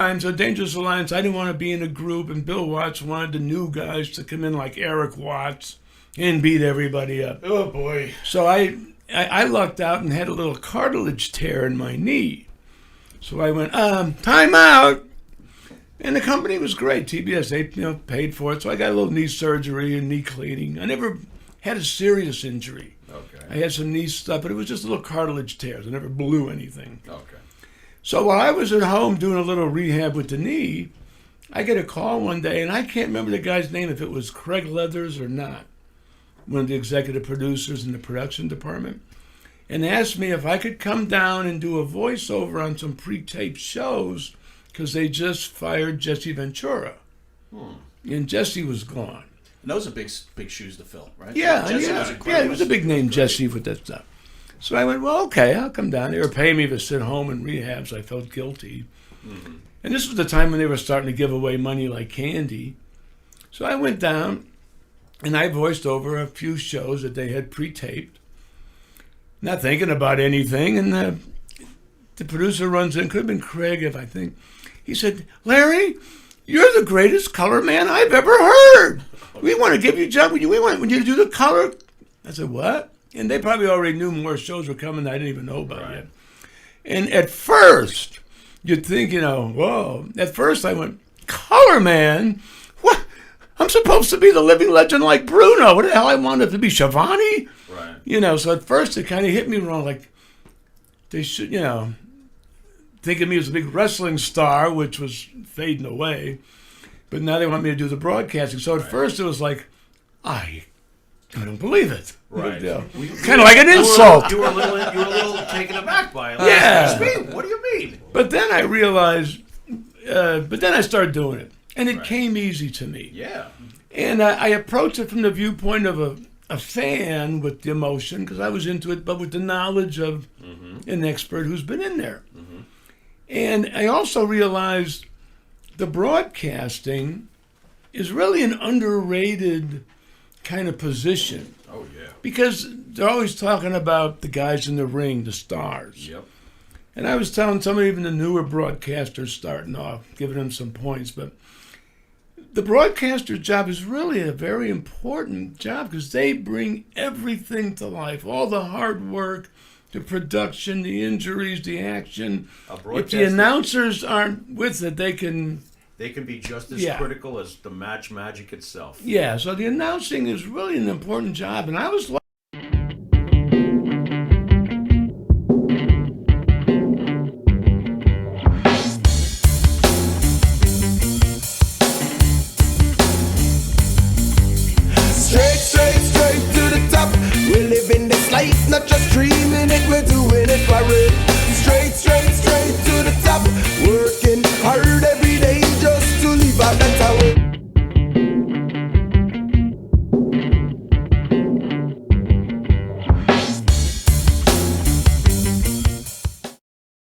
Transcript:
a dangerous alliance. I didn't want to be in a group, and Bill Watts wanted the new guys to come in like Eric Watts and beat everybody up. Oh, boy. So I lucked out and had a little cartilage tear in my knee. So I went, time out. And the company was great. TBS, they paid for it. So I got a little knee surgery and knee cleaning. I never had a serious injury. Okay. I had some knee stuff, but it was just little cartilage tears. I never blew anything. Okay. So while I was at home doing a little rehab with the knee, I get a call one day, and I can't remember the guy's name, if it was Craig Leathers or not, one of the executive producers in the production department, and asked me if I could come down and do a voiceover on some pre-taped shows because they just fired Jesse Ventura. And Jesse was gone. And those are big shoes to fill, right? Yeah, Jesse was incredible. he was a big name, Jesse, with that stuff. So I went, well, okay, I'll come down. They were paying me to sit home in rehab, so I felt guilty. Mm-hmm. And this was the time when they were starting to give away money like candy. So I went down, and I voiced over a few shows that they had pre-taped, not thinking about anything. And the producer runs in, could have been Craig, if I think. He said, Larry, you're the greatest color man I've ever heard. We want to give you a job. We want you to do the color. I said, what? And they probably already knew more shows were coming that I didn't even know about yet. And at first, you'd think, whoa. At first I went, color man? What? I'm supposed to be the living legend like Bruno. What the hell I wanted to be, Shivani? Right. So at first it kind of hit me wrong. Like, they should, think of me as a big wrestling star, which was fading away. But now they want me to do the broadcasting. So at first it was like, I don't believe it. Right. Kind of like an insult. You were a little taken aback by it. Yeah. What do you mean? But then I realized, I started doing it. And it came easy to me. Yeah. And I approached it from the viewpoint of a fan with the emotion, because I was into it, but with the knowledge of an expert who's been in there. Mm-hmm. And I also realized the broadcasting is really an underrated kind of position. Oh, yeah. Because they're always talking about the guys in the ring, the stars. Yep. And I was telling some of even the newer broadcasters starting off, giving them some points, but the broadcaster's job is really a very important job because they bring everything to life, all the hard work, the production, the injuries, the action. If the announcers aren't with it, they can be just as critical as the match magic itself. Yeah, so the announcing is really an important job, and I was